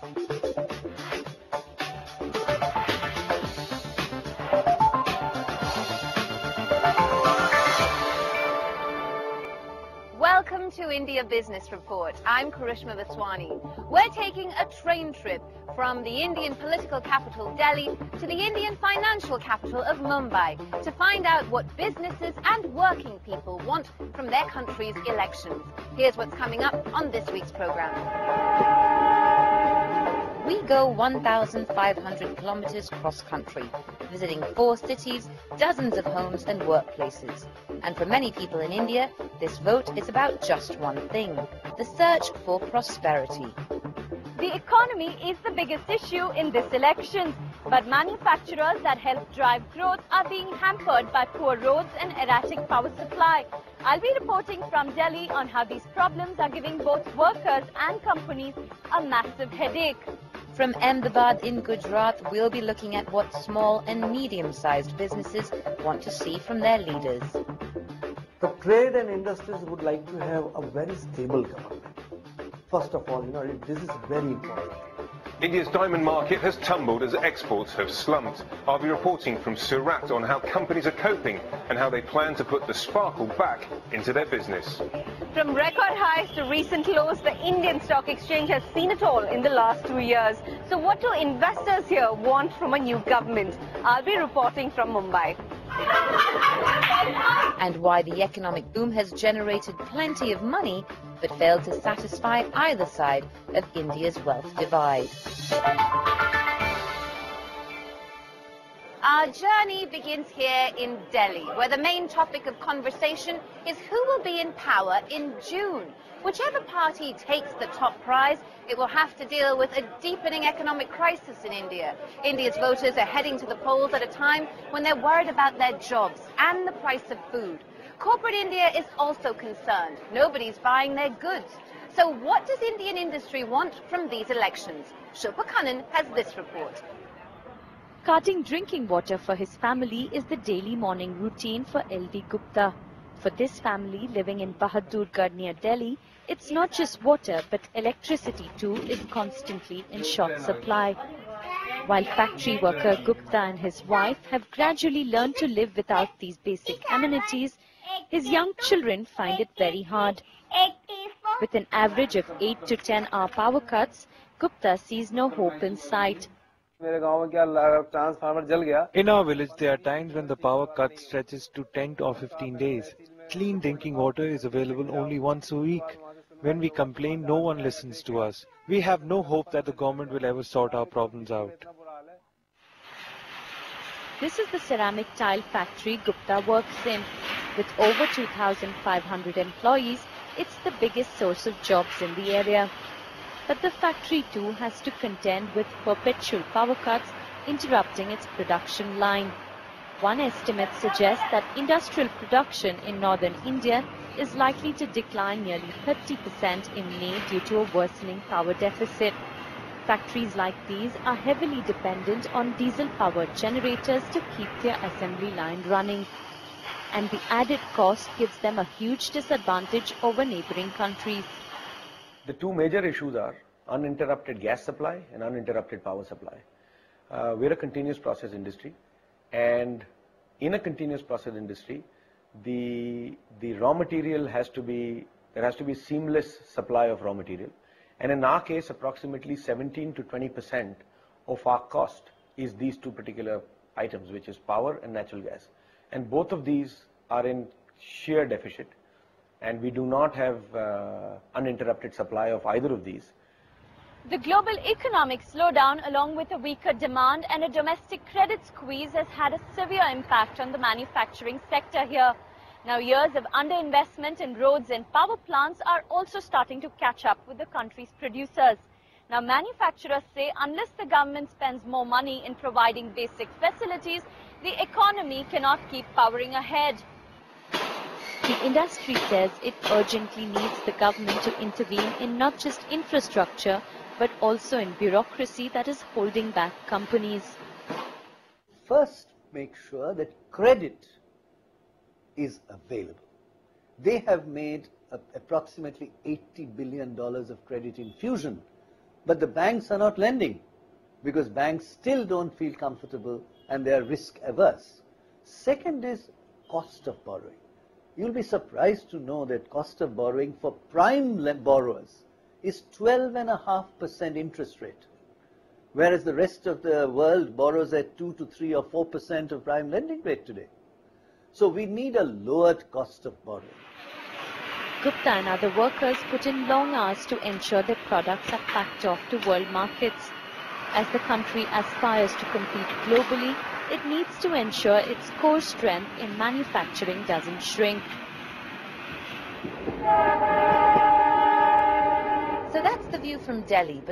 Welcome to India Business Report. I'm Somany. We're taking a train trip from the Indian political capital Delhi to the Indian financial capital of Mumbai to find out what businesses and working people want from their country's elections. Here's what's coming up on this week's program. We go 1,500 kilometers cross-country, visiting 4 cities, dozens of homes and workplaces. And for many people in India, this vote is about just one thing: the search for prosperity. The economy is the biggest issue in this election, but manufacturers that help drive growth are being hampered by poor roads and erratic power supply. I'll be reporting from Delhi on how these problems are giving both workers and companies a massive headache. From Ahmedabad in Gujarat, we'll be looking at what small and medium-sized businesses want to see from their leaders. The trade and industries would like to have a very stable government. First of all, this is very important. India's diamond market has tumbled as exports have slumped. I'll be reporting from Surat on how companies are coping and how they plan to put the sparkle back into their business. From record highs to recent lows, the Indian Stock Exchange has seen it all in the last 2 years. So what do investors here want from a new government? I'll be reporting from Mumbai. And why the economic boom has generated plenty of money but failed to satisfy either side of India's wealth divide. Our journey begins here in Delhi, where the main topic of conversation is who will be in power in June. Whichever party takes the top prize, it will have to deal with a deepening economic crisis in India. India's voters are heading to the polls at a time when they're worried about their jobs and the price of food. Corporate India is also concerned. Nobody's buying their goods. So what does Indian industry want from these elections? Shilpa Kannan has this report. Carting drinking water for his family is the daily morning routine for L.D. Gupta. For this family living in Bahadurgarh near Delhi, it's not just water but electricity too is constantly in short supply. While factory worker Gupta and his wife have gradually learned to live without these basic amenities, his young children find it very hard. With an average of 8 to 10 hour power cuts, Gupta sees no hope in sight. In our village, there are times when the power cut stretches to 10 or 15 days. Clean drinking water is available only once a week. When we complain, no one listens to us. We have no hope that the government will ever sort our problems out. This is the ceramic tile factory Gupta works in. With over 2,500 employees, it's the biggest source of jobs in the area. But the factory too has to contend with perpetual power cuts interrupting its production line. One estimate suggests that industrial production in northern India is likely to decline nearly 30% in May due to a worsening power deficit. Factories like these are heavily dependent on diesel-powered generators to keep their assembly line running. And the added cost gives them a huge disadvantage over neighboring countries. The two major issues are uninterrupted gas supply and uninterrupted power supply. We're a continuous process industry, and in a continuous process industry, the raw material there has to be seamless supply of raw material. And in our case, approximately 17 to 20% of our cost is these two particular items, which is power and natural gas. And both of these are in sheer deficit. And we do not have uninterrupted supply of either of these. The global economic slowdown, along with a weaker demand and a domestic credit squeeze, has had a severe impact on the manufacturing sector here. Now, years of underinvestment in roads and power plants are also starting to catch up with the country's producers. Now, manufacturers say unless the government spends more money in providing basic facilities, the economy cannot keep powering ahead. The industry says it urgently needs the government to intervene in not just infrastructure, but also in bureaucracy that is holding back companies. First, make sure that credit is available. They have made approximately $80 billion of credit infusion But the banks are not lending because banks still don't feel comfortable and they are risk averse. Second is cost of borrowing. You'll be surprised to know that cost of borrowing for prime borrowers is 12.5% interest rate, whereas the rest of the world borrows at 2 to 3 or 4% of prime lending rate today. So we need a lowered cost of borrowing. Gupta and other workers put in long hours to ensure their products are packed off to world markets. As the country aspires to compete globally, it needs to ensure its core strength in manufacturing doesn't shrink. So that's the view from Delhi.